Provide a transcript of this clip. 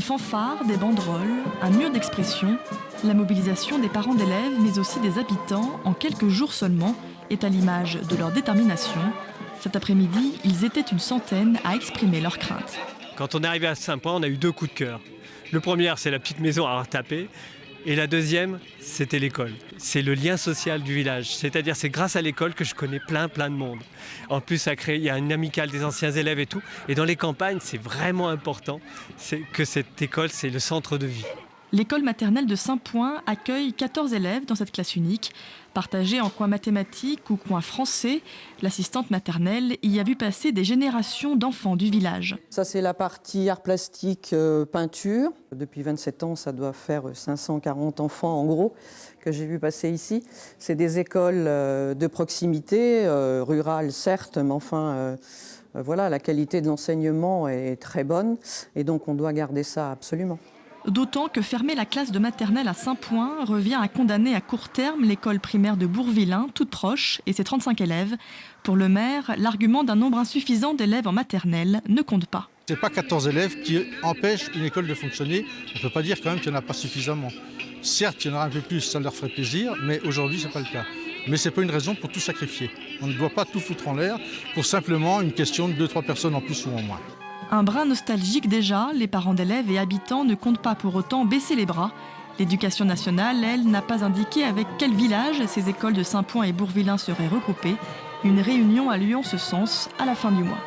fanfare, des banderoles, un mur d'expression, la mobilisation des parents d'élèves mais aussi des habitants en quelques jours seulement est à l'image de leur détermination. Cet après-midi, ils étaient une centaine à exprimer leurs craintes. Quand on est arrivé à Saint-Point, on a eu 2 coups de cœur. Le premier, c'est la petite maison à retaper. Et la deuxième, c'était l'école. C'est le lien social du village. C'est-à-dire, c'est grâce à l'école que je connais plein de monde. En plus, il y a une amicale des anciens élèves et tout. Et dans les campagnes, c'est vraiment important que cette école, c'est le centre de vie. L'école maternelle de Saint-Point accueille 14 élèves dans cette classe unique. Partagée en coin mathématiques ou coin français, l'assistante maternelle y a vu passer des générations d'enfants du village. Ça, c'est la partie art plastique, peinture. Depuis 27 ans, ça doit faire 540 enfants en gros que j'ai vu passer ici. C'est des écoles de proximité, rurales certes, mais enfin, voilà, la qualité de l'enseignement est très bonne et donc on doit garder ça absolument. D'autant que fermer la classe de maternelle à Saint-Point revient à condamner à court terme l'école primaire de Bourvillain, toute proche, et ses 35 élèves. Pour le maire, l'argument d'un nombre insuffisant d'élèves en maternelle ne compte pas. Ce n'est pas 14 élèves qui empêchent une école de fonctionner. On ne peut pas dire quand même qu'il n'y en a pas suffisamment. Certes, il y en aura un peu plus, ça leur ferait plaisir, mais aujourd'hui, ce n'est pas le cas. Mais ce n'est pas une raison pour tout sacrifier. On ne doit pas tout foutre en l'air pour simplement une question de 2-3 personnes en plus ou en moins. Un brin nostalgique déjà, les parents d'élèves et habitants ne comptent pas pour autant baisser les bras. L'éducation nationale, elle, n'a pas indiqué avec quel village ces écoles de Saint-Point et Bourvillain seraient regroupées. Une réunion a lieu en ce sens à la fin du mois.